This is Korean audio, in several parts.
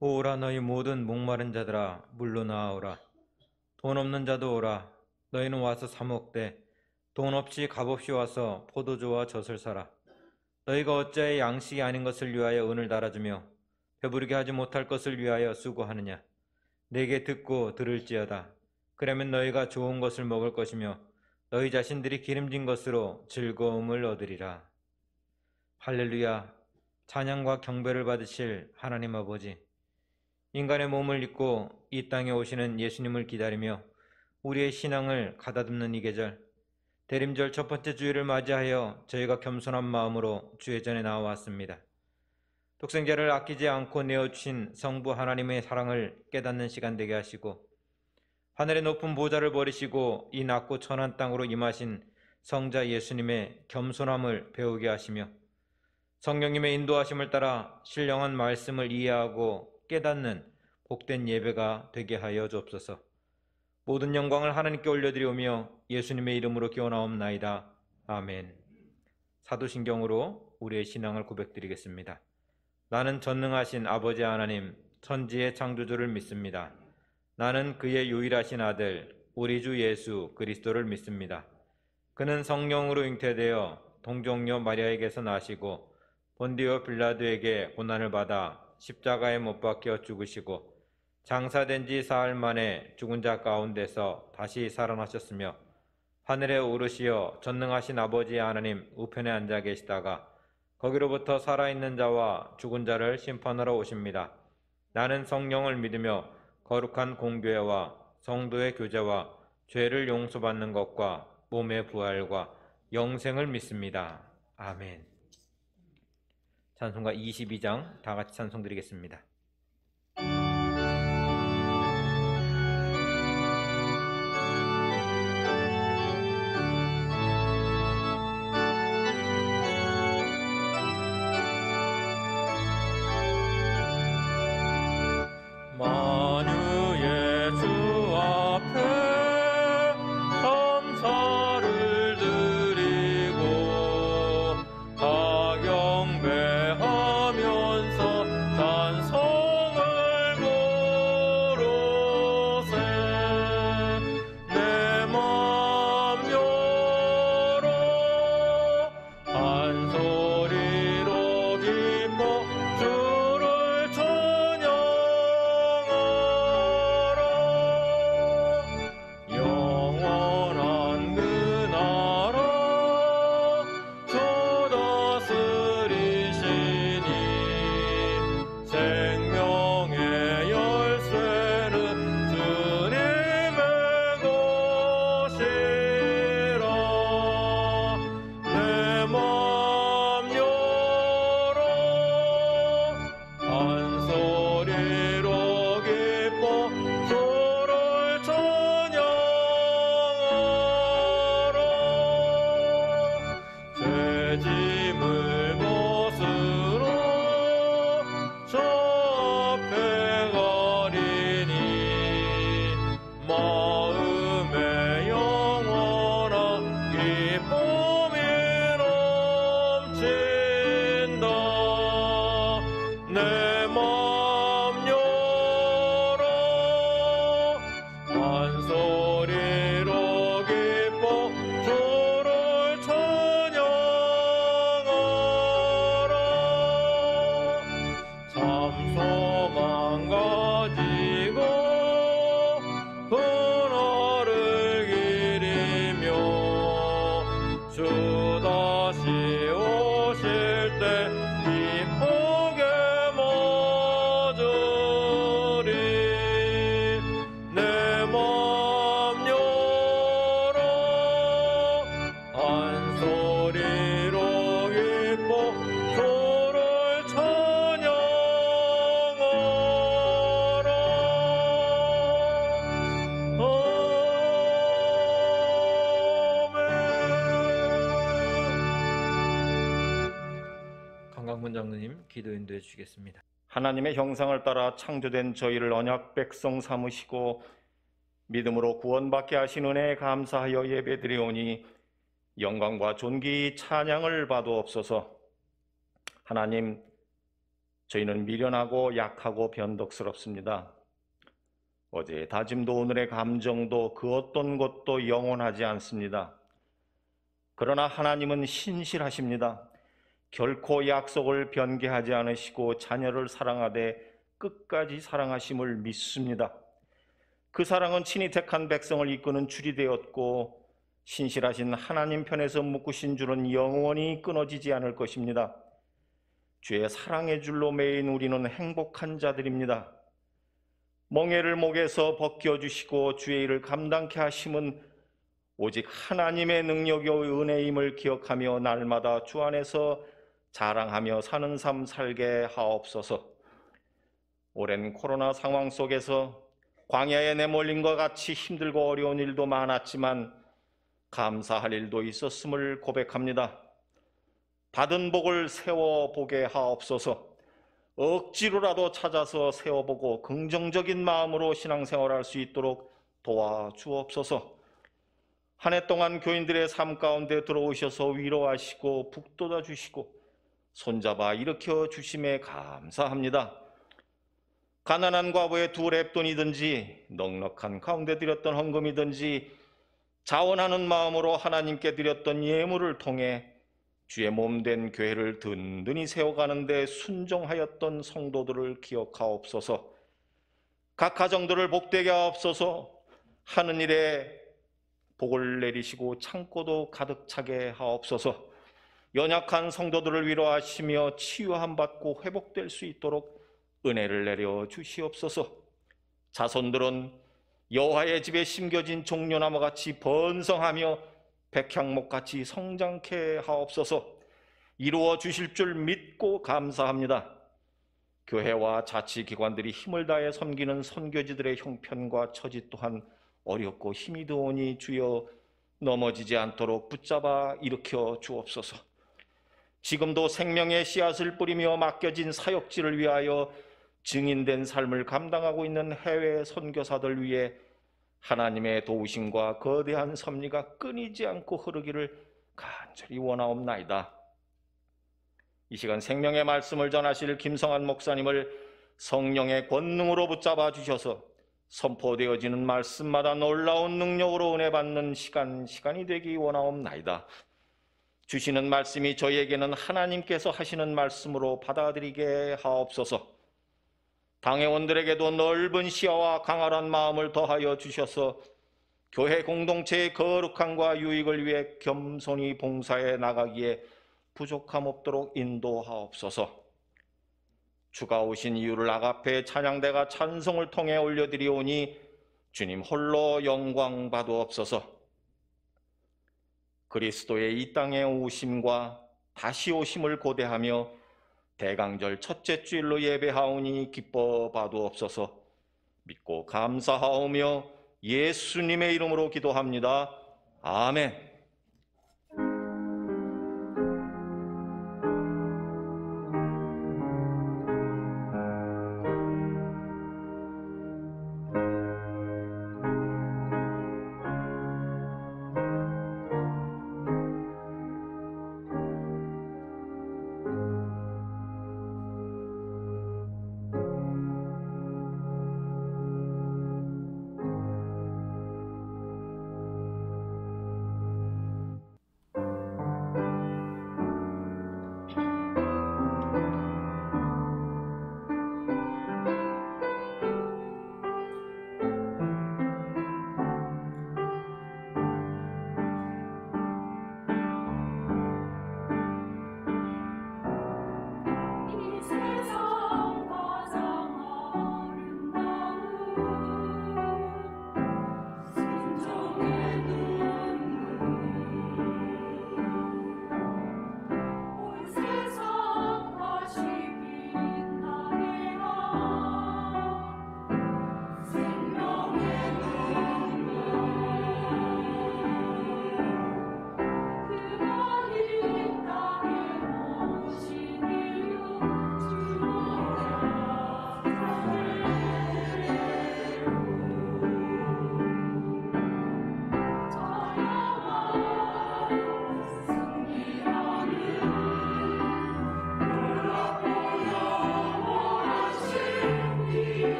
오라 너희 모든 목마른 자들아 물로 나아오라. 돈 없는 자도 오라. 너희는 와서 사 먹되 돈 없이 값없이 와서 포도주와 젖을 사라. 너희가 어찌하여 양식이 아닌 것을 위하여 은을 달아주며 배부르게 하지 못할 것을 위하여 수고하느냐. 내게 듣고 들을지어다. 그러면 너희가 좋은 것을 먹을 것이며 너희 자신들이 기름진 것으로 즐거움을 얻으리라. 할렐루야. 찬양과 경배를 받으실 하나님 아버지, 인간의 몸을 입고 이 땅에 오시는 예수님을 기다리며 우리의 신앙을 가다듬는 이 계절, 대림절 첫 번째 주일을 맞이하여 저희가 겸손한 마음으로 주의 전에 나와왔습니다. 독생자를 아끼지 않고 내어주신 성부 하나님의 사랑을 깨닫는 시간 되게 하시고, 하늘의 높은 보좌를 버리시고 이 낮고 천한 땅으로 임하신 성자 예수님의 겸손함을 배우게 하시며, 성령님의 인도하심을 따라 신령한 말씀을 이해하고 깨닫는 복된 예배가 되게 하여 주옵소서. 모든 영광을 하나님께 올려드리오며 예수님의 이름으로 기원하옵나이다. 아멘. 사도신경으로 우리의 신앙을 고백드리겠습니다. 나는 전능하신 아버지 하나님, 천지의 창조주를 믿습니다. 나는 그의 유일하신 아들, 우리 주 예수 그리스도를 믿습니다. 그는 성령으로 잉태되어 동정녀 마리아에게서 나시고 본디오 빌라도에게 고난을 받아 십자가에 못 박혀 죽으시고 장사된 지 사흘 만에 죽은 자 가운데서 다시 살아나셨으며 하늘에 오르시어 전능하신 아버지 하나님 우편에 앉아 계시다가 거기로부터 살아있는 자와 죽은 자를 심판하러 오십니다. 나는 성령을 믿으며 거룩한 공교회와 성도의 교제와 죄를 용서받는 것과 몸의 부활과 영생을 믿습니다. 아멘. 찬송가 22장 다 같이 찬송드리겠습니다. 만유의 주 앞에 감사를 드리고 다 경배하면서 찬송을 부르세. 내 맘 열어 한 소리로 기뻐 주를 영원한 그 나라 주 다스리시니 생명의 열쇠는 주님의 것이라. 내 맘 열어 한 소리로 기뻐 주를 찬양하라. 죄짐을 벗으러 저 앞에 가리니 마음에 영원한 기쁨이 넘친다. 내 맘 열어 한 소리로 기뻐 주를 찬양하라. 참소망 가지고 그날을 기리며 주 다시 오실 때 기쁘게 맞으리. 내 맘 열어 한 소리로 기뻐 주를 찬양하라. 강강문 장로님 기도 인도해 주시겠습니다. 하나님의 형상을 따라 창조된 저희를 언약 백성 삼으시고 믿음으로 구원받게 하신 은혜에 감사하여 예배드리오니 영광과 존귀 찬양을 받으옵소서. 하나님, 저희는 미련하고 약하고 변덕스럽습니다. 어제의 다짐도 오늘의 감정도 그 어떤 것도 영원하지 않습니다. 그러나 하나님은 신실하십니다. 결코 약속을 변개하지 않으시고 자녀를 사랑하되 끝까지 사랑하심을 믿습니다. 그 사랑은 친히 택한 백성을 이끄는 줄이 되었고 신실하신 하나님 편에서 묶으신 줄은 영원히 끊어지지 않을 것입니다. 주의 사랑의 줄로 매인 우리는 행복한 자들입니다. 멍에를 목에서 벗겨주시고 주의 일을 감당케 하심은 오직 하나님의 능력이요 은혜임을 기억하며 날마다 주 안에서 자랑하며 사는 삶 살게 하옵소서. 오랜 코로나 상황 속에서 광야에 내몰린 것 같이 힘들고 어려운 일도 많았지만 감사할 일도 있었음을 고백합니다. 받은 복을 세워보게 하옵소서. 억지로라도 찾아서 세워보고 긍정적인 마음으로 신앙생활할 수 있도록 도와주옵소서. 한 해 동안 교인들의 삶 가운데 들어오셔서 위로하시고 북돋아 주시고 손잡아 일으켜 주심에 감사합니다. 가난한 과부의 두 렙돈이든지 넉넉한 가운데 드렸던 헌금이든지 자원하는 마음으로 하나님께 드렸던 예물을 통해 주의 몸된 교회를 든든히 세워가는 데 순종하였던 성도들을 기억하옵소서. 각 가정들을 복되게 하옵소서. 하는 일에 복을 내리시고 창고도 가득 차게 하옵소서. 연약한 성도들을 위로하시며 치유함 받고 회복될 수 있도록 은혜를 내려 주시옵소서. 자손들은 여호와의 집에 심겨진 종려나무 같이 번성하며 백향목 같이 성장케 하옵소서. 이루어 주실 줄 믿고 감사합니다. 교회와 자치기관들이 힘을 다해 섬기는 선교지들의 형편과 처지 또한 어렵고 힘이 드오니 주여 넘어지지 않도록 붙잡아 일으켜 주옵소서. 지금도 생명의 씨앗을 뿌리며 맡겨진 사역지를 위하여 증인된 삶을 감당하고 있는 해외 선교사들 위해 하나님의 도우심과 거대한 섭리가 끊이지 않고 흐르기를 간절히 원하옵나이다. 이 시간 생명의 말씀을 전하실 김성한 목사님을 성령의 권능으로 붙잡아 주셔서 선포되어지는 말씀마다 놀라운 능력으로 은혜 받는 시간이 되기 원하옵나이다. 주시는 말씀이 저희에게는 하나님께서 하시는 말씀으로 받아들이게 하옵소서. 당회원들에게도 넓은 시야와 강활한 마음을 더하여 주셔서 교회 공동체의 거룩함과 유익을 위해 겸손히 봉사해 나가기에 부족함 없도록 인도하옵소서. 주가 오신 이유를 아가페 찬양대가 찬송을 통해 올려드리오니 주님 홀로 영광 받으옵소서. 그리스도의 이 땅에 오심과 다시 오심을 고대하며 대강절 첫째 주일로 예배하오니 기뻐 받으옵소서. 믿고 감사하오며 예수님의 이름으로 기도합니다. 아멘.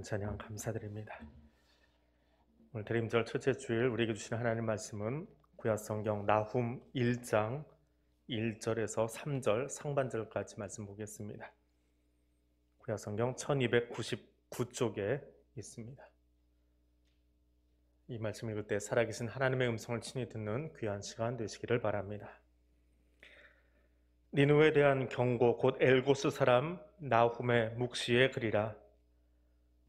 찬양 감사드립니다. 오늘 대림절 첫째 주일 우리에게 주신 하나님 말씀은 구약성경 나훔 1장 1절에서 3절 상반절까지 말씀 보겠습니다. 구약성경 1299쪽에 있습니다. 이 말씀 읽을 때 살아계신 하나님의 음성을 친히 듣는 귀한 시간 되시기를 바랍니다. 니느웨에 대한 경고 곧 엘고스 사람 나훔의 묵시의 글이라.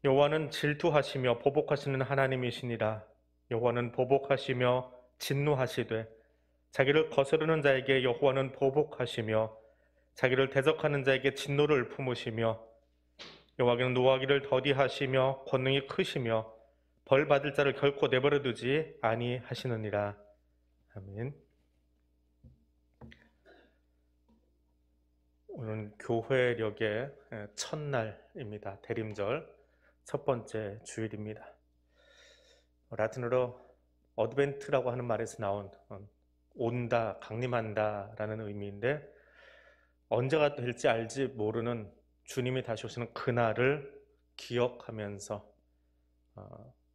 여호와는 질투하시며 보복하시는 하나님이시니라. 여호와는 보복하시며 진노하시되 자기를 거스르는 자에게 여호와는 보복하시며 자기를 대적하는 자에게 진노를 품으시며 여호와께는 노하기를 더디하시며 권능이 크시며 벌 받을 자를 결코 내버려 두지 아니하시느니라. 아멘. 오늘은 교회력의 첫날입니다. 대림절 첫 번째 주일입니다. 라틴어로 어드벤트라고 하는 말에서 나온 온다, 강림한다 라는 의미인데, 언제가 될지 알지 모르는 주님이 다시 오시는 그날을 기억하면서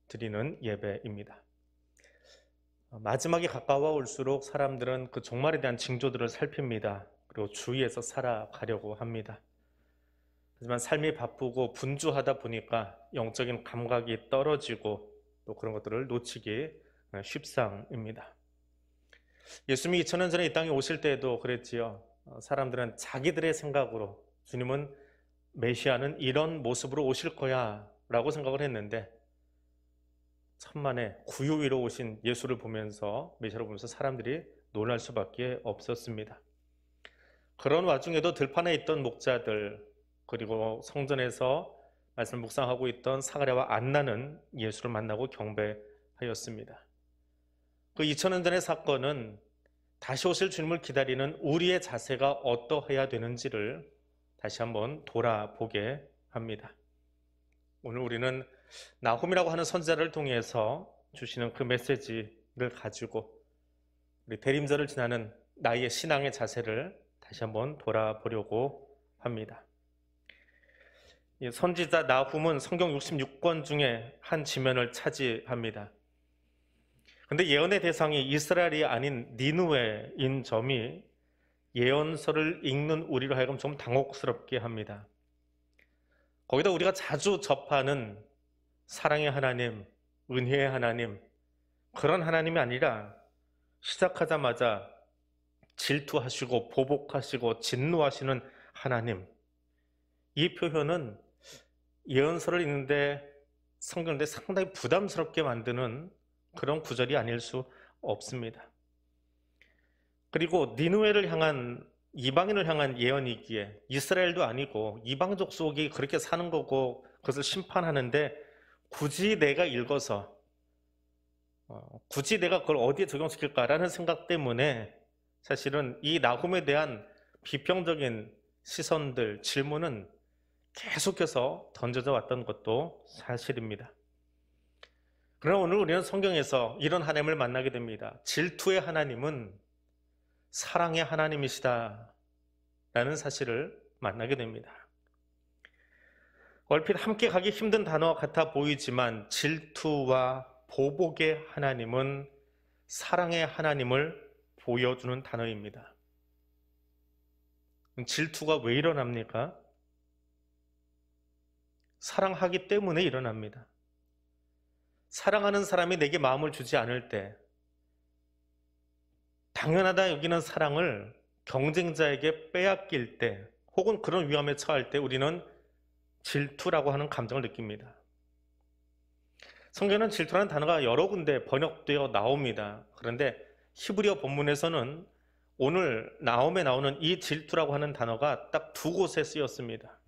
드리는 예배입니다. 마지막이 가까워 올수록 사람들은 그 종말에 대한 징조들을 살핍니다. 그리고 주위에서 살아가려고 합니다. 하지만 삶이 바쁘고 분주하다 보니까 영적인 감각이 떨어지고 또 그런 것들을 놓치기 쉽상입니다. 예수님이 2000년 전에 이 땅에 오실 때에도 그랬지요. 사람들은 자기들의 생각으로 주님은 메시아는 이런 모습으로 오실 거야 라고 생각을 했는데, 천만에 구유위로 오신 예수를 보면서, 메시아를 보면서 사람들이 놀랄 수밖에 없었습니다. 그런 와중에도 들판에 있던 목자들, 그리고 성전에서 말씀 묵상하고 있던 사가랴와 안나는 예수를 만나고 경배하였습니다. 그 2000년 전의 사건은 다시 오실 주님을 기다리는 우리의 자세가 어떠해야 되는지를 다시 한번 돌아보게 합니다. 오늘 우리는 나훔이라고 하는 선지자를 통해서 주시는 그 메시지를 가지고 우리 대림절을 지나는 나의 신앙의 자세를 다시 한번 돌아보려고 합니다. 선지자 나훔은 성경 66권 중에 한 지면을 차지합니다. 그런데 예언의 대상이 이스라엘이 아닌 니느웨인 점이 예언서를 읽는 우리로 하여금 좀 당혹스럽게 합니다. 거기다 우리가 자주 접하는 사랑의 하나님, 은혜의 하나님, 그런 하나님이 아니라 시작하자마자 질투하시고 보복하시고 진노하시는 하나님, 이 표현은 예언서를 읽는데 성경인데 상당히 부담스럽게 만드는 그런 구절이 아닐 수 없습니다. 그리고 니느웨를 향한, 이방인을 향한 예언이기에 이스라엘도 아니고 이방족 속이 그렇게 사는 거고 그것을 심판하는데 굳이 내가 읽어서 굳이 내가 그걸 어디에 적용시킬까라는 생각 때문에 사실은 이 나훔에 대한 비평적인 시선들, 질문은 계속해서 던져져 왔던 것도 사실입니다. 그러나 오늘 우리는 성경에서 이런 하나님을 만나게 됩니다. 질투의 하나님은 사랑의 하나님이시다 라는 사실을 만나게 됩니다. 얼핏 함께 가기 힘든 단어 같아 보이지만 질투와 보복의 하나님은 사랑의 하나님을 보여주는 단어입니다. 질투가 왜 일어납니까? 사랑하기 때문에 일어납니다. 사랑하는 사람이 내게 마음을 주지 않을 때, 당연하다 여기는 사랑을 경쟁자에게 빼앗길 때, 혹은 그런 위험에 처할 때 우리는 질투라고 하는 감정을 느낍니다. 성경에는 질투라는 단어가 여러 군데 번역되어 나옵니다. 그런데 히브리어 본문에서는 오늘 나홈에 나오는 이 질투라고 하는 단어가 딱 두 곳에 쓰였습니다.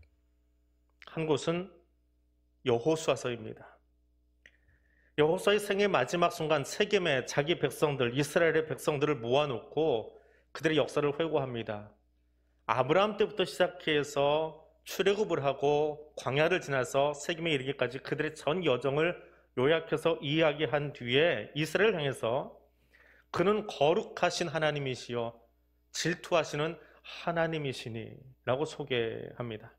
한 곳은 여호수아서입니다. 여호수아의 생의 마지막 순간 세겜의 자기 백성들, 이스라엘의 백성들을 모아놓고 그들의 역사를 회고합니다. 아브라함 때부터 시작해서 출애굽을 하고 광야를 지나서 세겜에 이르기까지 그들의 전 여정을 요약해서 이야기한 뒤에 이스라엘을 향해서 그는 거룩하신 하나님이시여 질투하시는 하나님이시니 라고 소개합니다.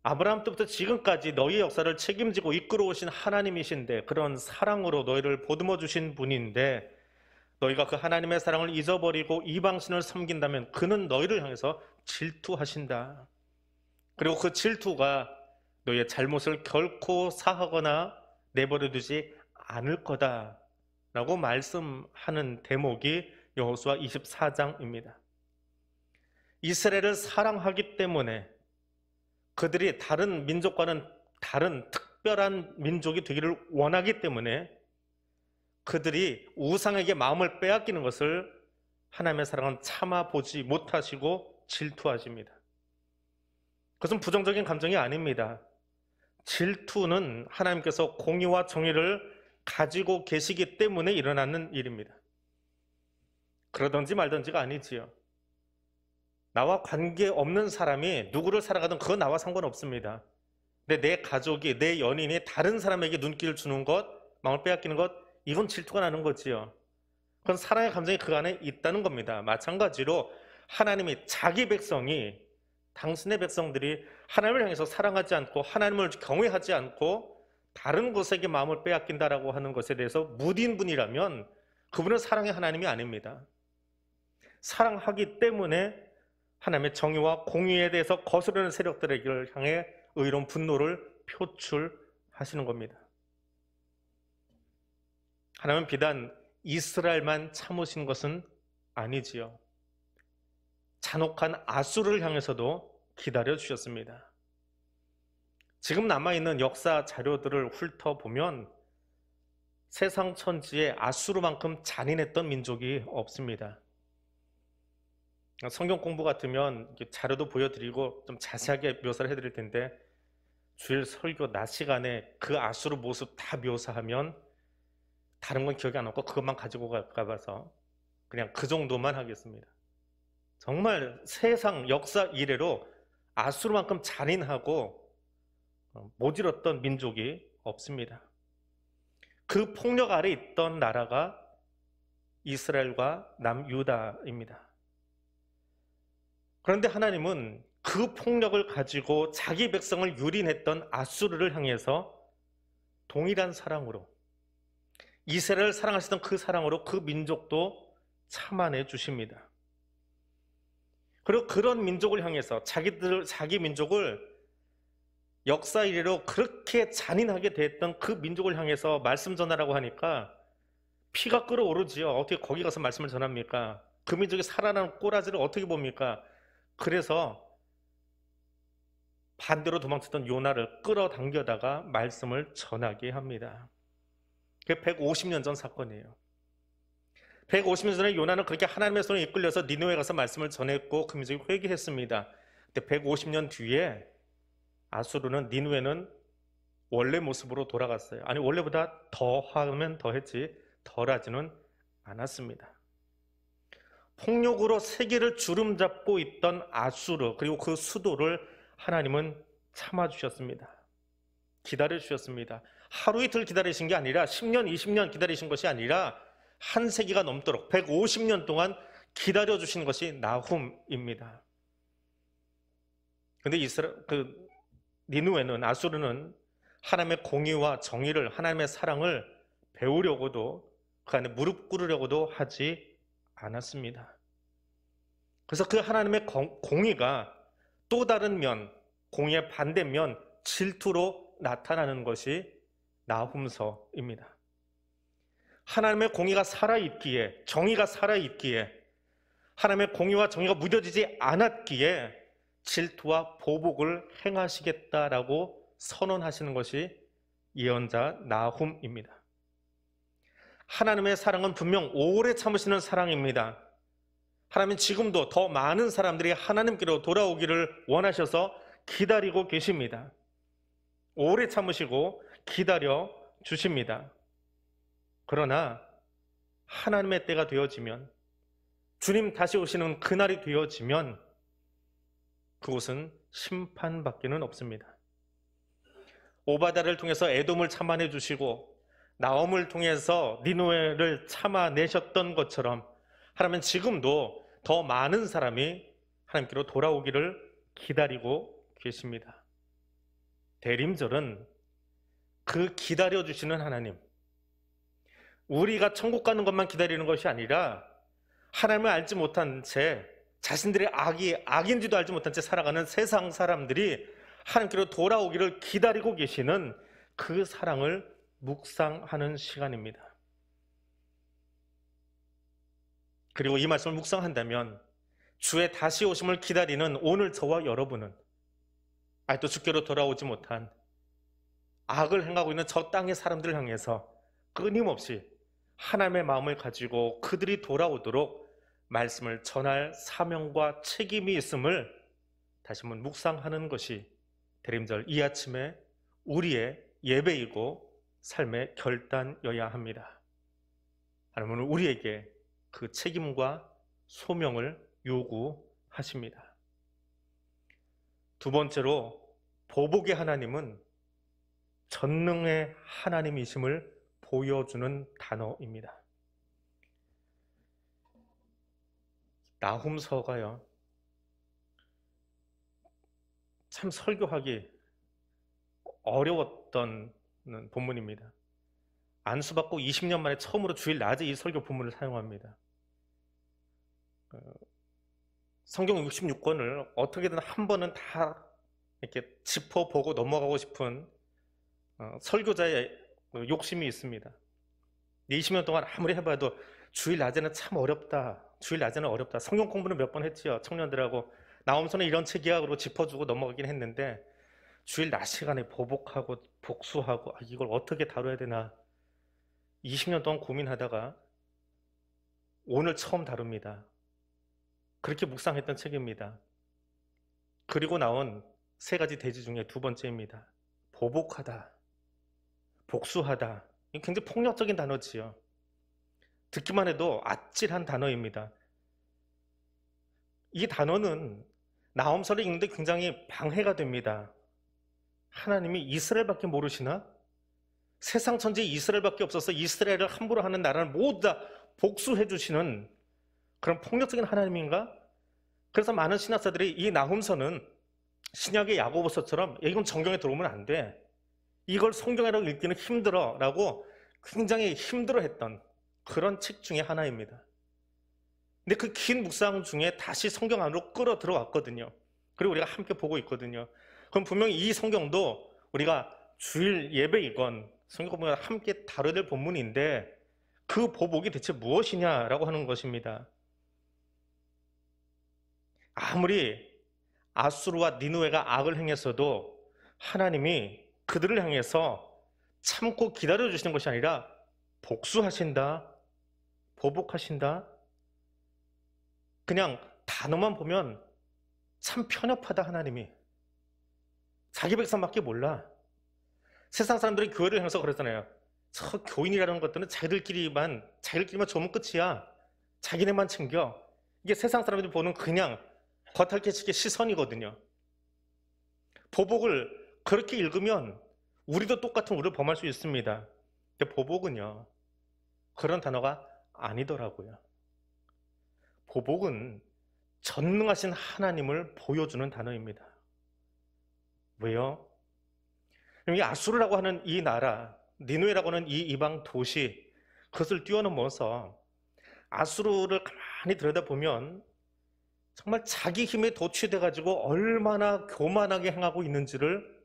아브라함 때부터 지금까지 너희의 역사를 책임지고 이끌어오신 하나님이신데, 그런 사랑으로 너희를 보듬어 주신 분인데 너희가 그 하나님의 사랑을 잊어버리고 이방신을 섬긴다면 그는 너희를 향해서 질투하신다. 그리고 그 질투가 너희의 잘못을 결코 사하거나 내버려 두지 않을 거다 라고 말씀하는 대목이 여호수아 24장입니다. 이스라엘을 사랑하기 때문에, 그들이 다른 민족과는 다른 특별한 민족이 되기를 원하기 때문에 그들이 우상에게 마음을 빼앗기는 것을 하나님의 사랑은 참아보지 못하시고 질투하십니다. 그것은 부정적인 감정이 아닙니다. 질투는 하나님께서 공의와 정의를 가지고 계시기 때문에 일어나는 일입니다. 그러든지 말든지가 아니지요. 나와 관계없는 사람이 누구를 살아가든 그건 나와 상관없습니다. 근데 내 가족이, 내 연인이 다른 사람에게 눈길을 주는 것, 마음을 빼앗기는 것, 이건 질투가 나는 거지요. 그건 사랑의 감정이 그 안에 있다는 겁니다. 마찬가지로 하나님이 자기 백성이, 당신의 백성들이 하나님을 향해서 사랑하지 않고 하나님을 경외하지 않고 다른 곳에게 마음을 빼앗긴다라고 하는 것에 대해서 무딘 분이라면 그분은 사랑의 하나님이 아닙니다. 사랑하기 때문에 하나님의 정의와 공의에 대해서 거스르는 세력들에게 향해 의로운 분노를 표출하시는 겁니다. 하나님은 비단 이스라엘만 참으신 것은 아니지요. 잔혹한 아수르를 향해서도 기다려 주셨습니다. 지금 남아있는 역사 자료들을 훑어보면 세상 천지에 아수르만큼 잔인했던 민족이 없습니다. 성경 공부 같으면 자료도 보여드리고 좀 자세하게 묘사를 해드릴 텐데, 주일 설교 낮 시간에 그 아수르 모습 다 묘사하면 다른 건 기억이 안 나고 그것만 가지고 가봐서 그냥 그 정도만 하겠습니다. 정말 세상 역사 이래로 아수르만큼 잔인하고 모질었던 민족이 없습니다. 그 폭력 아래 있던 나라가 이스라엘과 남유다입니다. 그런데 하나님은 그 폭력을 가지고 자기 백성을 유린했던 아수르를 향해서 동일한 사랑으로, 이스라엘을 사랑하시던 그 사랑으로 그 민족도 참아내 주십니다. 그리고 그런 민족을 향해서 자기 민족을 역사 이래로 그렇게 잔인하게 대했던 그 민족을 향해서 말씀 전하라고 하니까 피가 끓어오르지요. 어떻게 거기 가서 말씀을 전합니까? 그 민족이 살아나는 꼬라지를 어떻게 봅니까? 그래서 반대로 도망쳤던 요나를 끌어당겨다가 말씀을 전하게 합니다. 그게 150년 전 사건이에요. 150년 전에 요나는 그렇게 하나님의 손에 이끌려서 니느웨에 가서 말씀을 전했고 그 민족이 회개했습니다. 근데 150년 뒤에 아수르는, 니느웨는 원래 모습으로 돌아갔어요. 아니, 원래보다 더 하면 더 했지 덜하지는 않았습니다. 폭력으로 세계를 주름잡고 있던 아수르, 그리고 그 수도를 하나님은 참아주셨습니다. 기다려주셨습니다. 하루 이틀 기다리신 게 아니라 10년, 20년 기다리신 것이 아니라 한 세기가 넘도록 150년 동안 기다려주신 것이 나훔입니다. 그런데 니느웨는, 아수르는 하나님의 공의와 정의를, 하나님의 사랑을 배우려고도, 그 안에 무릎 꿇으려고도 하지 않았습니다. 그래서 그 하나님의 공의가 또 다른 면, 공의의 반대면 질투로 나타나는 것이 나훔서입니다. 하나님의 공의가 살아있기에, 정의가 살아있기에, 하나님의 공의와 정의가 무뎌지지 않았기에 질투와 보복을 행하시겠다라고 선언하시는 것이 예언자 나훔입니다. 하나님의 사랑은 분명 오래 참으시는 사랑입니다. 하나님은 지금도 더 많은 사람들이 하나님께로 돌아오기를 원하셔서 기다리고 계십니다. 오래 참으시고 기다려 주십니다. 그러나 하나님의 때가 되어지면, 주님 다시 오시는 그날이 되어지면 그곳은 심판밖에는 없습니다. 오바댜를 통해서 에돔을 참아내 주시고 나홈을 통해서 니느웨를 참아내셨던 것처럼 하나님은 지금도 더 많은 사람이 하나님께로 돌아오기를 기다리고 계십니다. 대림절은 그 기다려주시는 하나님, 우리가 천국 가는 것만 기다리는 것이 아니라 하나님을 알지 못한 채 자신들의 악인지도 알지 못한 채 살아가는 세상 사람들이 하나님께로 돌아오기를 기다리고 계시는 그 사랑을 묵상하는 시간입니다. 그리고 이 말씀을 묵상한다면 주의 다시 오심을 기다리는 오늘 저와 여러분은 아직도 주께로 돌아오지 못한 악을 행하고 있는 저 땅의 사람들을 향해서 끊임없이 하나님의 마음을 가지고 그들이 돌아오도록 말씀을 전할 사명과 책임이 있음을 다시 한번 묵상하는 것이 대림절 이 아침에 우리의 예배이고 삶의 결단이어야 합니다. 하나님은 우리에게 그 책임과 소명을 요구하십니다. 두 번째로 보복의 하나님은 전능의 하나님이심을 보여주는 단어입니다. 나훔서가요, 참 설교하기 어려웠던 본문입니다. 안수받고 20년 만에 처음으로 주일 낮에 이 설교 본문을 사용합니다. 성경 66권을 어떻게든 한 번은 다 이렇게 짚어보고 넘어가고 싶은 설교자의 욕심이 있습니다. 20년 동안 아무리 해봐도 주일 낮에는 참 어렵다. 주일 낮에는 어렵다. 성경 공부는 몇 번 했지요. 청년들하고. 나홈서는 이런 책이야. 그러고 짚어주고 넘어가긴 했는데 주일 낮 시간에 보복하고 복수하고 이걸 어떻게 다뤄야 되나 20년 동안 고민하다가 오늘 처음 다룹니다. 그렇게 묵상했던 책입니다. 그리고 나온 세 가지 대지 중에 두 번째입니다. 보복하다, 복수하다. 이게 굉장히 폭력적인 단어지요. 듣기만 해도 아찔한 단어입니다. 이 단어는 나홈서를 읽는데 굉장히 방해가 됩니다. 하나님이 이스라엘밖에 모르시나? 세상 천지에 이스라엘밖에 없어서 이스라엘을 함부로 하는 나라를 모두 다 복수해 주시는 그런 폭력적인 하나님인가? 그래서 많은 신학자들이 이 나훔서는 신약의 야고보서처럼 이건 정경에 들어오면 안 돼. 이걸 성경이라고 읽기는 힘들어 라고 굉장히 힘들어했던 그런 책 중에 하나입니다. 근데 그 긴 묵상 중에 다시 성경 안으로 끌어 들어왔거든요. 그리고 우리가 함께 보고 있거든요. 그럼 분명히 이 성경도 우리가 주일 예배이건 성경 보면 함께 다뤄야 될 본문인데 그 보복이 대체 무엇이냐라고 하는 것입니다. 아무리 아수르와 니느웨가 악을 행했어도 하나님이 그들을 향해서 참고 기다려주시는 것이 아니라 복수하신다, 보복하신다. 그냥 단어만 보면 참 편협하다. 하나님이 자기 백성밖에 몰라. 세상 사람들이 교회를 향해서 그러잖아요. 저 교인이라는 것들은 자기들끼리만 좋으면 끝이야. 자기네만 챙겨. 이게 세상 사람들이 보는 그냥 겉핥기식의 시선이거든요. 보복을 그렇게 읽으면 우리도 똑같은 우를 범할 수 있습니다. 근데 보복은요, 그런 단어가 아니더라고요. 보복은 전능하신 하나님을 보여주는 단어입니다. 왜요? 이 아수르라고 하는 이 나라, 니느웨라고 하는 이 이방 도시, 그것을 뛰어넘어서 아수르를 가만히 들여다보면 정말 자기 힘에 도취돼가지고 얼마나 교만하게 행하고 있는지를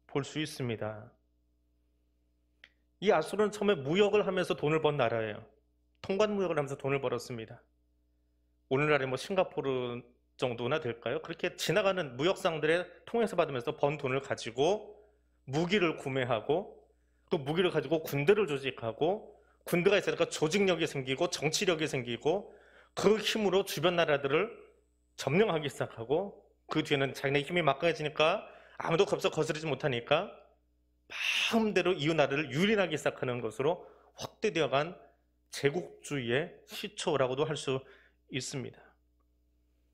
볼 수 있습니다. 이 아수르는 처음에 무역을 하면서 돈을 번 나라예요. 통관 무역을 하면서 돈을 벌었습니다. 오늘날의 싱가포르 정도나 될까요? 그렇게 지나가는 무역상들의 통해서 받으면서 번 돈을 가지고 무기를 구매하고 그 무기를 가지고 군대를 조직하고 군대가 있으니까 조직력이 생기고 정치력이 생기고 그 힘으로 주변 나라들을 점령하기 시작하고 그 뒤에는 자기네 힘이 막강해지니까 아무도 거스르지 못하니까 마음대로 이웃 나라를 유린하기 시작하는 것으로 확대되어간 제국주의의 시초라고도 할 수 있습니다.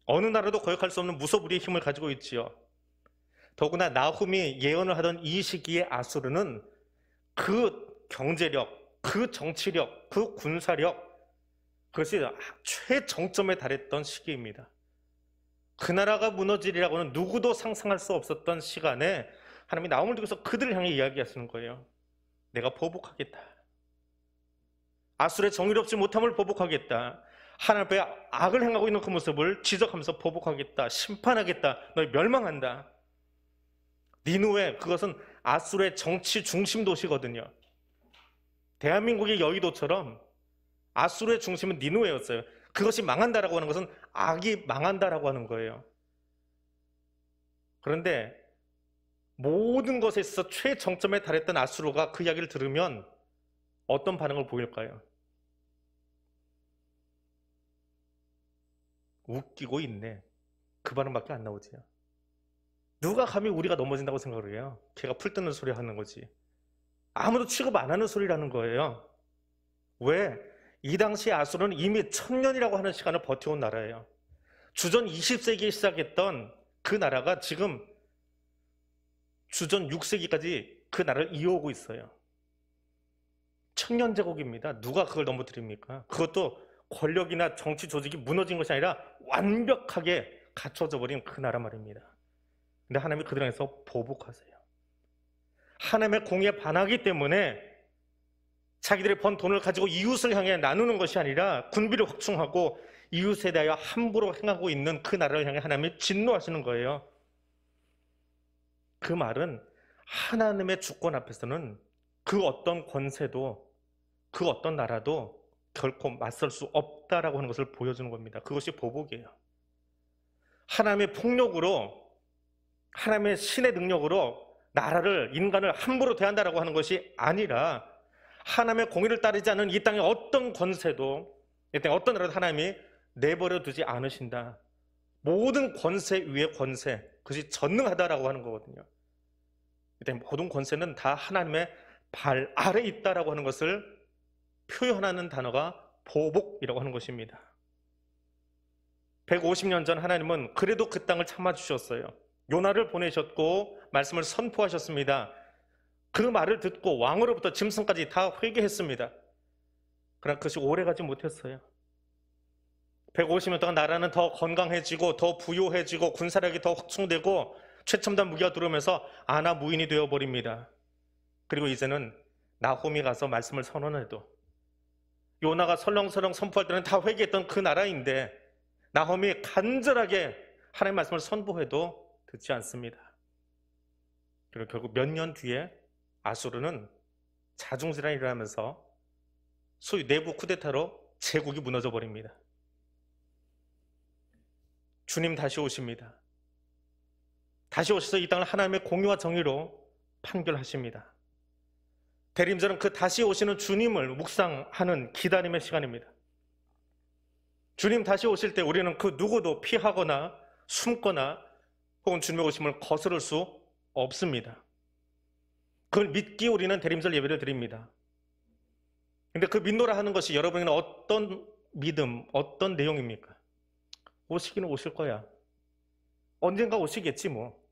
어느 나라도 거역할 수 없는 무소불위의 힘을 가지고 있지요. 더구나 나훔이 예언을 하던 이 시기의 아수르는 그 경제력, 그 정치력, 그 군사력, 그것이 최정점에 달했던 시기입니다. 그 나라가 무너지리라고는 누구도 상상할 수 없었던 시간에 하나님이 나움을 들고서 그들을 향해 이야기하시는 거예요. 내가 보복하겠다. 아술의 정의롭지 못함을 보복하겠다. 하나님 앞에 악을 행하고 있는 그 모습을 지적하면서 보복하겠다. 심판하겠다. 너희 멸망한다. 니누에, 그것은 아술의 정치 중심 도시거든요. 대한민국의 여의도처럼 아술의 중심은 니누에였어요. 그것이 망한다라고 하는 것은 악이 망한다라고 하는 거예요. 그런데 모든 것에 있어서 최정점에 달했던 아수르가 그 이야기를 들으면 어떤 반응을 보일까요? 웃기고 있네. 그 반응밖에 안 나오지요. 누가 감히 우리가 넘어진다고 생각을 해요? 걔가 풀 뜯는 소리 하는 거지. 아무도 취급 안 하는 소리라는 거예요. 왜? 이 당시 아수르는 이미 1000년이라고 하는 시간을 버텨온 나라예요. 주전 20세기에 시작했던 그 나라가 지금 주전 6세기까지 그 나라를 이어오고 있어요. 1000년 제국입니다. 누가 그걸 넘어뜨립니까? 그것도 권력이나 정치 조직이 무너진 것이 아니라 완벽하게 갖춰져 버린 그 나라 말입니다. 근데 하나님이 그들을 향해서 보복하세요. 하나님의 공의에 반하기 때문에 자기들이 번 돈을 가지고 이웃을 향해 나누는 것이 아니라 군비를 확충하고 이웃에 대하여 함부로 행하고 있는 그 나라를 향해 하나님이 진노하시는 거예요. 그 말은 하나님의 주권 앞에서는 그 어떤 권세도 그 어떤 나라도 결코 맞설 수 없다라고 하는 것을 보여주는 겁니다. 그것이 보복이에요. 하나님의 폭력으로, 하나님의 신의 능력으로 나라를, 인간을 함부로 대한다라고 하는 것이 아니라 하나님의 공의를 따르지 않은 이 땅의 어떤 권세도, 이 땅의 어떤 나라도 하나님이 내버려 두지 않으신다. 모든 권세 위의 권세, 그것이 전능하다라고 하는 거거든요. 일단 모든 권세는 다 하나님의 발 아래 있다라고 하는 것을 표현하는 단어가 보복이라고 하는 것입니다. 150년 전 하나님은 그래도 그 땅을 참아주셨어요. 요나를 보내셨고 말씀을 선포하셨습니다. 그 말을 듣고 왕으로부터 짐승까지 다 회개했습니다. 그러나 그것이 오래가지 못했어요. 150년 동안 나라는 더 건강해지고 더 부유해지고 군사력이 더 확충되고 최첨단 무기가 들어오면서 아나 무인이 되어버립니다. 그리고 이제는 나홈이 가서 말씀을 선언해도 요나가 설렁설렁 선포할 때는 다 회개했던 그 나라인데 나홈이 간절하게 하나님의 말씀을 선포해도 듣지 않습니다. 그리고 결국 몇 년 뒤에 아수르는 자중질환이 일어나면서 소위 내부 쿠데타로 제국이 무너져 버립니다. 주님 다시 오십니다. 다시 오셔서 이 땅을 하나님의 공의와 정의로 판결하십니다. 대림절은 그 다시 오시는 주님을 묵상하는 기다림의 시간입니다. 주님 다시 오실 때 우리는 그 누구도 피하거나 숨거나 혹은 주님의 오심을 거스를 수 없습니다. 그걸 믿기에 우리는 대림절 예배를 드립니다. 근데 그 믿노라 하는 것이 여러분에게는 어떤 믿음, 어떤 내용입니까? 오시기는 오실 거야. 언젠가 오시겠지 뭐.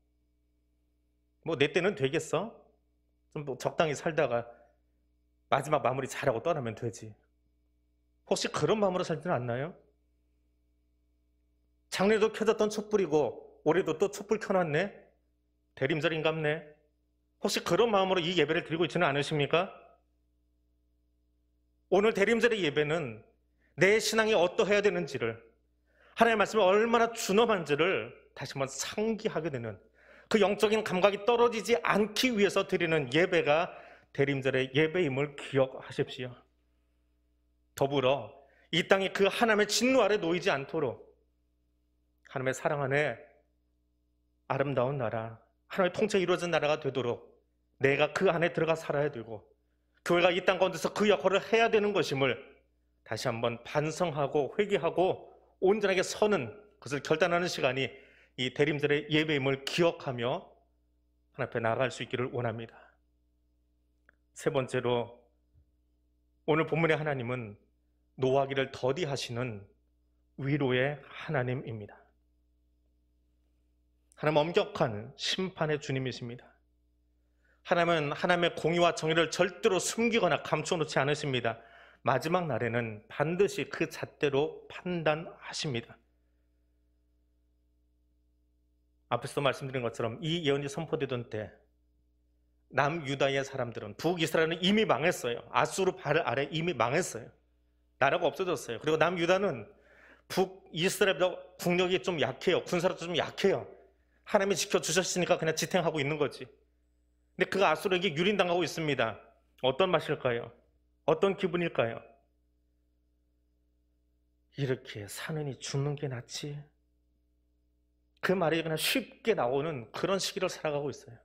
내 때는 되겠어? 좀 적당히 살다가 마지막 마무리 잘하고 떠나면 되지. 혹시 그런 마음으로 살지는 않나요? 작년에도 켜졌던 촛불이고 올해도 또 촛불 켜놨네? 대림절인갑네? 혹시 그런 마음으로 이 예배를 드리고 있지는 않으십니까? 오늘 대림절의 예배는 내 신앙이 어떠해야 되는지를, 하나님의 말씀이 얼마나 준엄한지를 다시 한번 상기하게 되는, 그 영적인 감각이 떨어지지 않기 위해서 드리는 예배가 대림절의 예배임을 기억하십시오. 더불어 이 땅이 그 하나님의 진노 아래 놓이지 않도록 하나님의 사랑 안에 아름다운 나라, 하나님의 통치가 이루어진 나라가 되도록 내가 그 안에 들어가 살아야 되고 교회가 이 땅 가운데서 그 역할을 해야 되는 것임을 다시 한번 반성하고 회개하고 온전하게 서는, 그것을 결단하는 시간이 이 대림절의 예배임을 기억하며 하나님 앞에 나아갈 수 있기를 원합니다. 세 번째로, 오늘 본문의 하나님은 노하기를 더디하시는 위로의 하나님입니다. 하나님 엄격한 심판의 주님이십니다. 하나님은 하나님의 공의와 정의를 절대로 숨기거나 감춰놓지 않으십니다. 마지막 날에는 반드시 그 잣대로 판단하십니다. 앞에서 말씀드린 것처럼 이 예언이 선포되던 때 남유다의 사람들은, 북이스라엘은 이미 망했어요. 아수르 발 아래 이미 망했어요. 나라가 없어졌어요. 그리고 남유다는 북이스라엘보다 국력이 좀 약해요. 군사력도 좀 약해요. 하나님이 지켜주셨으니까 그냥 지탱하고 있는 거지. 근데 그 아수르에게 유린당하고 있습니다. 어떤 맛일까요? 어떤 기분일까요? 이렇게 사느니 죽는 게 낫지. 그 말이 그냥 쉽게 나오는 그런 시기를 살아가고 있어요.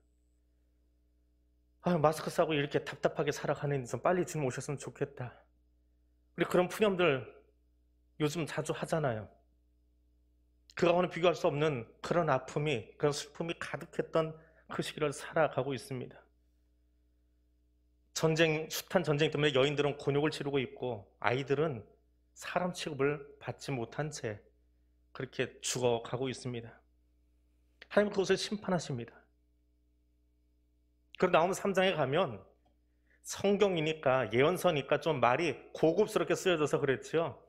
마스크 쓰고 이렇게 답답하게 살아가는 데서 빨리 주님 오셨으면 좋겠다. 우리 그런 푸념들 요즘 자주 하잖아요. 그거와는 비교할 수 없는 그런 아픔이, 그런 슬픔이 가득했던 그 시기를 살아가고 있습니다. 숱한 전쟁 때문에 여인들은 곤욕을 치르고 있고 아이들은 사람 취급을 받지 못한 채 그렇게 죽어가고 있습니다. 하나님 그것을 심판하십니다. 그리고 나오면 3장에 가면 성경이니까, 예언서니까 좀 말이 고급스럽게 쓰여져서 그랬죠.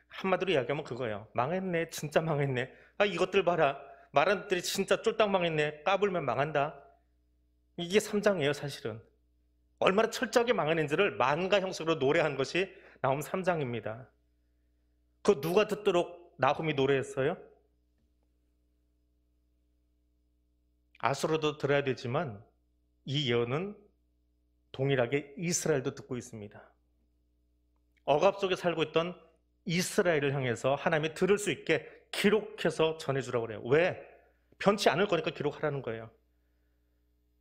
한마디로 이야기하면 그거예요. 망했네, 진짜 망했네. 이것들 봐라, 말하는 것들이 진짜 쫄딱 망했네. 까불면 망한다. 이게 3장이에요 사실은. 얼마나 철저하게 망했는지를 만가 형식으로 노래한 것이 나홈 3장입니다. 그거 누가 듣도록 나홈이 노래했어요? 아수르도 들어야 되지만 이 예언은 동일하게 이스라엘도 듣고 있습니다. 억압 속에 살고 있던 이스라엘을 향해서 하나님이 들을 수 있게 기록해서 전해주라고 그래요. 왜? 변치 않을 거니까 기록하라는 거예요.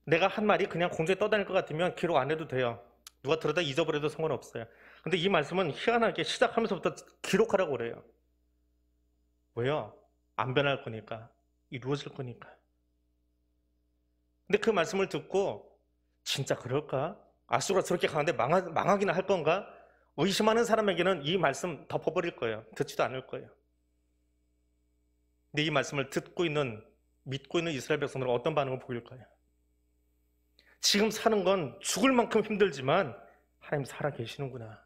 내가 한 말이 그냥 공중에 떠다닐 것 같으면 기록 안 해도 돼요. 누가 들어다 잊어버려도 상관없어요. 근데 이 말씀은 희한하게 시작하면서부터 기록하라고 그래요. 왜요? 안 변할 거니까, 이루어질 거니까. 근데 그 말씀을 듣고 진짜 그럴까? 아수르가 저렇게 강한데 망하기나 할 건가? 의심하는 사람에게는 이 말씀 덮어버릴 거예요. 듣지도 않을 거예요. 근데 이 말씀을 듣고 있는, 믿고 있는 이스라엘 백성들은 어떤 반응을 보일까요? 지금 사는 건 죽을 만큼 힘들지만 하나님 살아 계시는구나.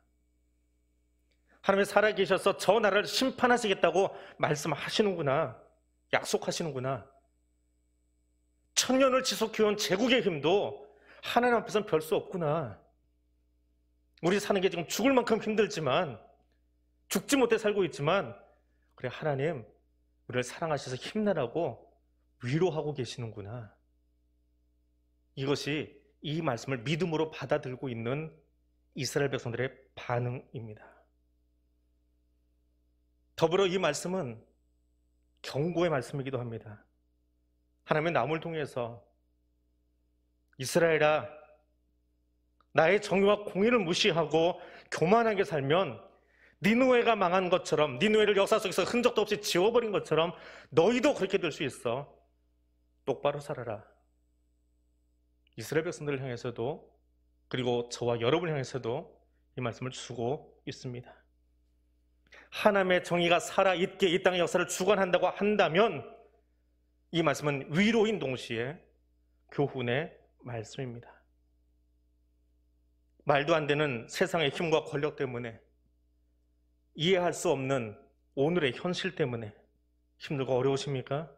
하나님 살아 계셔서 저 나라를 심판하시겠다고 말씀하시는구나. 약속하시는구나. 천년을 지속해온 제국의 힘도 하나님 앞에서는 별 수 없구나. 우리 사는 게 지금 죽을 만큼 힘들지만, 죽지 못해 살고 있지만, 그래 하나님 우리를 사랑하셔서 힘내라고 위로하고 계시는구나. 이것이 이 말씀을 믿음으로 받아들고 있는 이스라엘 백성들의 반응입니다. 더불어 이 말씀은 경고의 말씀이기도 합니다. 하나님의 나무를 통해서 이스라엘아, 나의 정의와 공의를 무시하고 교만하게 살면 니느웨가 망한 것처럼, 니느웨를 역사 속에서 흔적도 없이 지워버린 것처럼 너희도 그렇게 될 수 있어. 똑바로 살아라. 이스라엘 백성들을 향해서도, 그리고 저와 여러분을 향해서도 이 말씀을 주고 있습니다. 하나님의 정의가 살아있게 이 땅의 역사를 주관한다고 한다면 이 말씀은 위로인 동시에 교훈의 말씀입니다. 말도 안 되는 세상의 힘과 권력 때문에, 이해할 수 없는 오늘의 현실 때문에 힘들고 어려우십니까?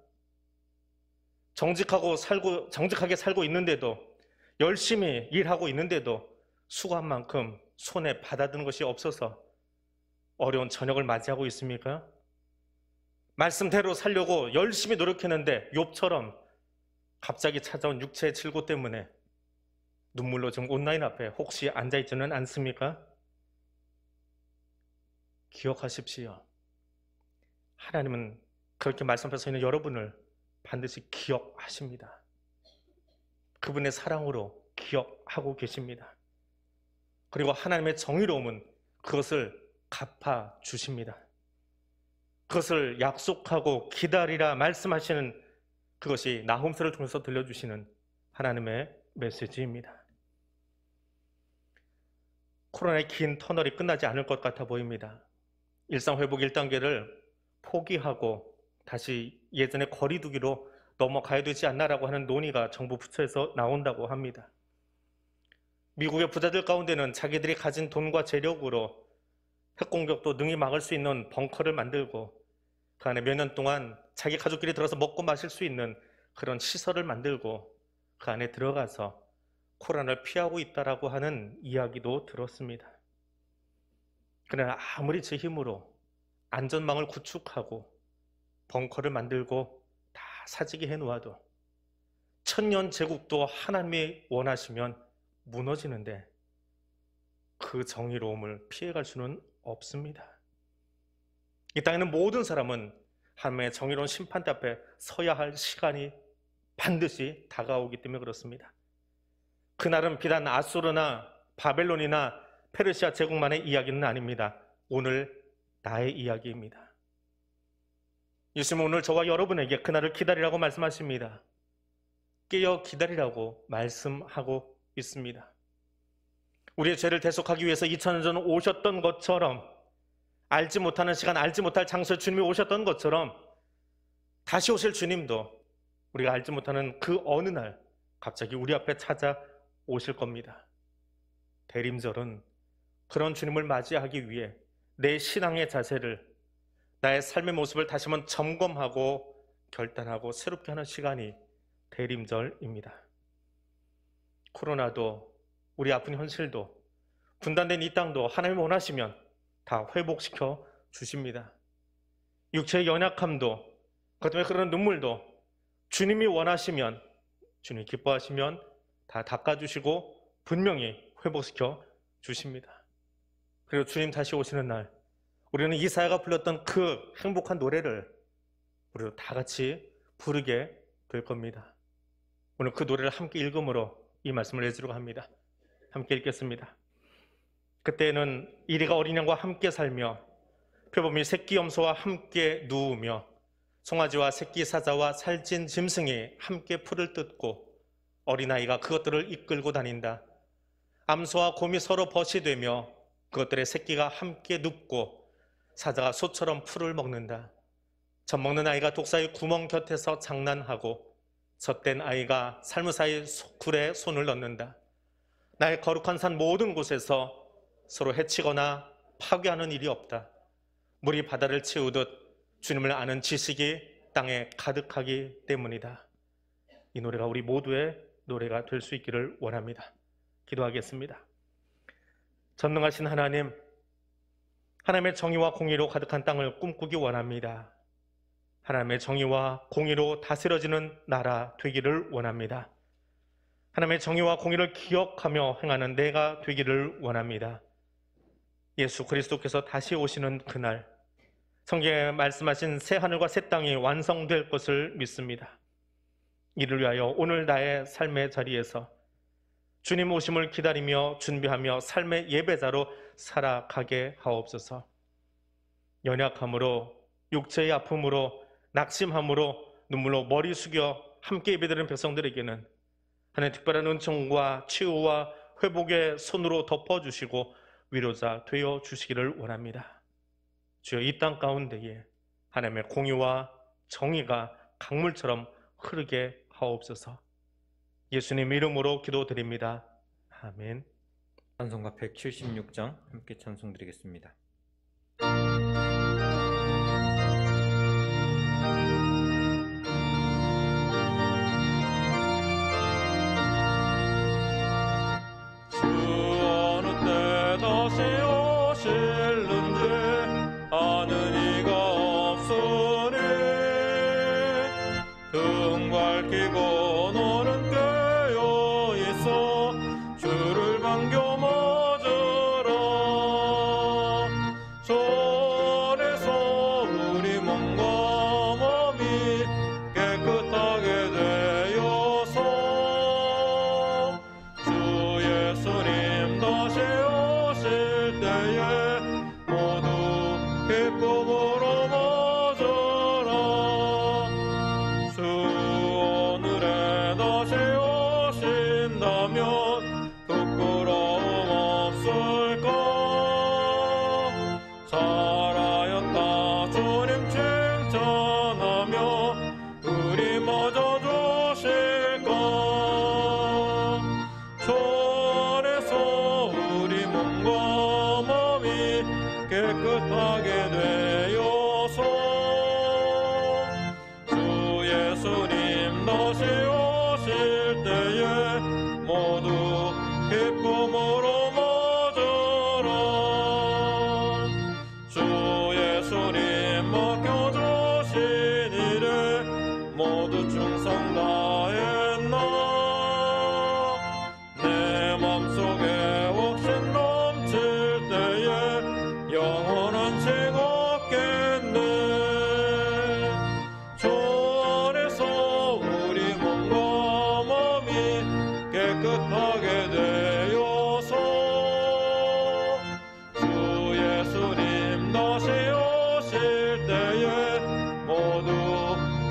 정직하게 살고 있는데도, 열심히 일하고 있는데도 수고한 만큼 손에 받아드는 것이 없어서 어려운 저녁을 맞이하고 있습니까? 말씀대로 살려고 열심히 노력했는데 욥처럼 갑자기 찾아온 육체의 질고 때문에 눈물로 지금 온라인 앞에 혹시 앉아있지는 않습니까? 기억하십시오. 하나님은 그렇게 말씀 앞에 서 있는 여러분을 반드시 기억하십니다. 그분의 사랑으로 기억하고 계십니다. 그리고 하나님의 정의로움은 그것을 갚아주십니다. 그것을 약속하고 기다리라 말씀하시는 그것이 나홈서를 통해서 들려주시는 하나님의 메시지입니다. 코로나의 긴 터널이 끝나지 않을 것 같아 보입니다. 일상회복 1단계를 포기하고 다시 예전의 거리두기로 넘어가야 되지 않나라고 하는 논의가 정부 부처에서 나온다고 합니다. 미국의 부자들 가운데는 자기들이 가진 돈과 재력으로 핵공격도 능히 막을 수 있는 벙커를 만들고 그 안에 몇 년 동안 자기 가족끼리 들어서 먹고 마실 수 있는 그런 시설을 만들고 그 안에 들어가서 코로나를 피하고 있다라고 하는 이야기도 들었습니다. 그러나 아무리 제 힘으로 안전망을 구축하고 벙커를 만들고 다 사지게 해놓아도 천년 제국도 하나님이 원하시면 무너지는데 그 정의로움을 피해갈 수는 없습니다. 이 땅에는 모든 사람은 하나님의 정의로운 심판대 앞에 서야 할 시간이 반드시 다가오기 때문에 그렇습니다. 그날은 비단 아수르나 바벨론이나 페르시아 제국만의 이야기는 아닙니다. 오늘 나의 이야기입니다. 예수님은 오늘 저와 여러분에게 그날을 기다리라고 말씀하십니다. 깨어 기다리라고 말씀하고 있습니다. 우리의 죄를 대속하기 위해서 2000년 전 오셨던 것처럼, 알지 못하는 시간, 알지 못할 장소에 주님이 오셨던 것처럼 다시 오실 주님도 우리가 알지 못하는 그 어느 날 갑자기 우리 앞에 찾아오실 겁니다. 대림절은 그런 주님을 맞이하기 위해 내 신앙의 자세를, 나의 삶의 모습을 다시 한번 점검하고 결단하고 새롭게 하는 시간이 대림절입니다. 코로나도 우리 아픈 현실도 분단된 이 땅도 하나님이 원하시면 다 회복시켜 주십니다. 육체의 연약함도, 그 때문에 그런 눈물도 주님이 원하시면, 주님이 기뻐하시면 다 닦아주시고 분명히 회복시켜 주십니다. 그리고 주님 다시 오시는 날 우리는 이사야가 불렀던 그 행복한 노래를 우리도 다 같이 부르게 될 겁니다. 오늘 그 노래를 함께 읽음으로 이 말씀을 내주려고 합니다. 함께 읽겠습니다. 그때는 이리가 어린 양과 함께 살며 표범이 새끼 염소와 함께 누우며 송아지와 새끼 사자와 살찐 짐승이 함께 풀을 뜯고 어린아이가 그것들을 이끌고 다닌다. 암소와 곰이 서로 벗이 되며 그것들의 새끼가 함께 눕고 사자가 소처럼 풀을 먹는다. 젖 먹는 아이가 독사의 구멍 곁에서 장난하고 젖된 아이가 살무사의 굴에 손을 넣는다. 나의 거룩한 산 모든 곳에서 서로 해치거나 파괴하는 일이 없다. 물이 바다를 채우듯 주님을 아는 지식이 땅에 가득하기 때문이다. 이 노래가 우리 모두의 노래가 될 수 있기를 원합니다. 기도하겠습니다. 전능하신 하나님, 하나님의 정의와 공의로 가득한 땅을 꿈꾸기 원합니다. 하나님의 정의와 공의로 다스려지는 나라 되기를 원합니다. 하나님의 정의와 공의를 기억하며 행하는 내가 되기를 원합니다. 예수 그리스도께서 다시 오시는 그날, 성경에 말씀하신 새 하늘과 새 땅이 완성될 것을 믿습니다. 이를 위하여 오늘 나의 삶의 자리에서 주님 오심을 기다리며 준비하며 삶의 예배자로 살아가게 하옵소서. 연약함으로, 육체의 아픔으로, 낙심함으로, 눈물로 머리 숙여 함께 예배드리는 백성들에게는 하나님의 특별한 은총과 치유와 회복의 손으로 덮어주시고 위로자 되어 주시기를 원합니다. 주여, 이 땅 가운데에 하나님의 공의와 정의가 강물처럼 흐르게 하옵소서. 예수님 이름으로 기도드립니다. 아멘. 찬송가 176장 함께 찬송드리겠습니다. 주 어느 때 다시 오실는지 아는 이가 없으니 등 밝히고 너는 깨어 있어 주를 반겨 맞으라. 손에서 우리 몸과 마음이 깨끗하게 되어서 주 예수님 다시 오실 때에 모두 기쁨으로 맞으라. 주 오늘에 다시 오신다면 부끄러움 없을까. 살아였다 주님 칭찬하며 우리 맞아 주실까. 손에서 우리 몸과 마음이 깨끗하게 되어서 주 예수님 다시 오실 때에 모두 영원한 책 없겠네. 주 안에서 우리 몸과 마음이 깨끗하게 되어서 주 예수님 다시 오실 때에 모두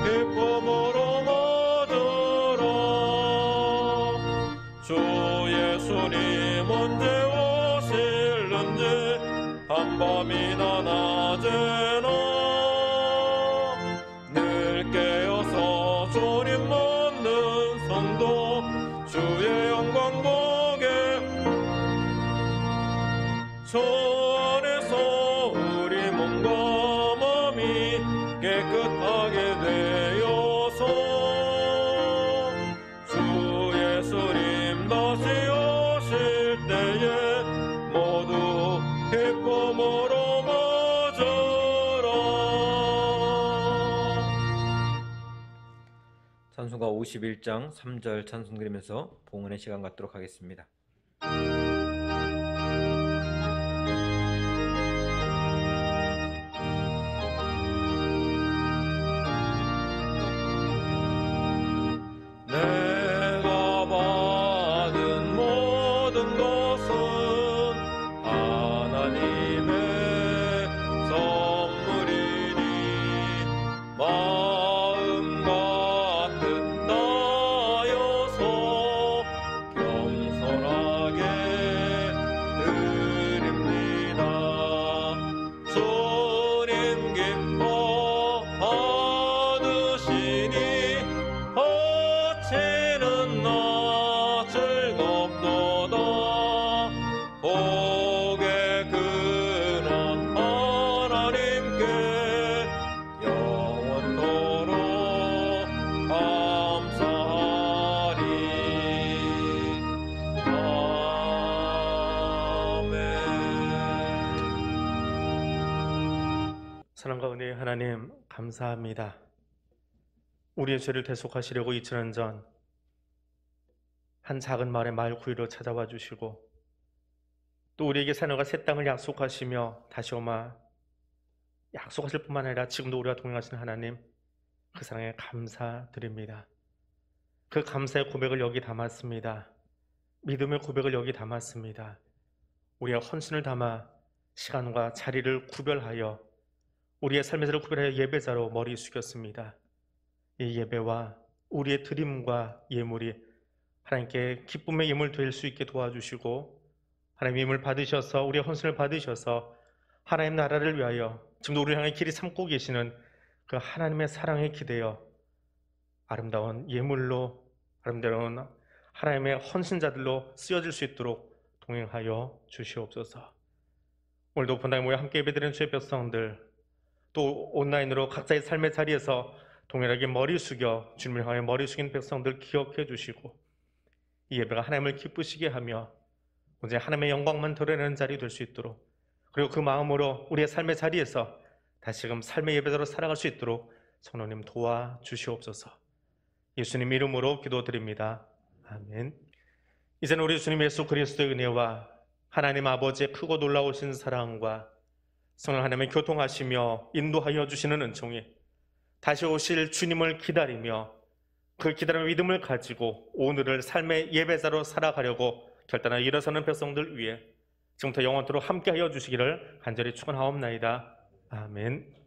기쁨으로 맞으라. 주 예수님 언제 오실는지 한밤이나 낮에나 늘 깨어서 주님 묻는 성도 주의 영광 보게. 주 안에서 우리 몸과 마음이 깨끗하게 되어서 주 예수님 다시 오실 때에 모두 기쁨으로 맞으라. 찬송가 51장 3절 찬송 드리면서 봉헌의 시간 갖도록 하겠습니다. 내가 받은 모든 것은 하나님의 선물이니 마음과 뜻 다하여서 겸손하게 드립니다. 주님 기뻐 받으시니 바치는 나 즐겁도다. 복의 근원 하나님께 영원토록 감사하리. 아멘. 사랑과 은혜의 하나님, 감사합니다. 우리의 죄를 대속하시려고 2000년 전 한 작은 마을의 마을 구유로 찾아와 주시고 또 우리에게 산업과 새 땅을 약속하시며 다시 오마 약속하실 뿐만 아니라 지금도 우리와 동행하시는 하나님, 그 사랑에 감사드립니다. 그 감사의 고백을 여기 담았습니다. 믿음의 고백을 여기 담았습니다. 우리의 헌신을 담아 시간과 자리를 구별하여 우리의 삶의 자리를 구별하여 예배자로 머리 숙였습니다. 이 예배와 우리의 드림과 예물이 하나님께 기쁨의 예물 될 수 있게 도와주시고 하나님의 예물 받으셔서 우리의 헌신을 받으셔서 하나님 나라를 위하여 지금도 우리를 향해 길이 삼고 계시는 그 하나님의 사랑에 기대어 아름다운 예물로 아름다운 하나님의 헌신자들로 쓰여질 수 있도록 동행하여 주시옵소서. 오늘도 본당에 모여 함께 예배드리는 주의 백성들, 또 온라인으로 각자의 삶의 자리에서 동일하게 머리 숙여 주님을 향해 머리 숙인 백성들 기억해 주시고 이 예배가 하나님을 기쁘시게 하며 오직 하나님의 영광만 드러내는 자리 될 수 있도록, 그리고 그 마음으로 우리의 삶의 자리에서 다시금 삶의 예배자로 살아갈 수 있도록 성령님 도와주시옵소서. 예수님 이름으로 기도드립니다. 아멘. 이제는 우리 주님 예수 그리스도의 은혜와 하나님 아버지의 크고 놀라우신 사랑과 성령 하나님의 교통하시며 인도하여 주시는 은총이 다시 오실 주님을 기다리며 그 기다림의 믿음을 가지고 오늘을 삶의 예배자로 살아가려고 결단하여 일어서는 백성들 위해 지금부터 영원토록 함께하여 주시기를 간절히 축원하옵나이다. 아멘.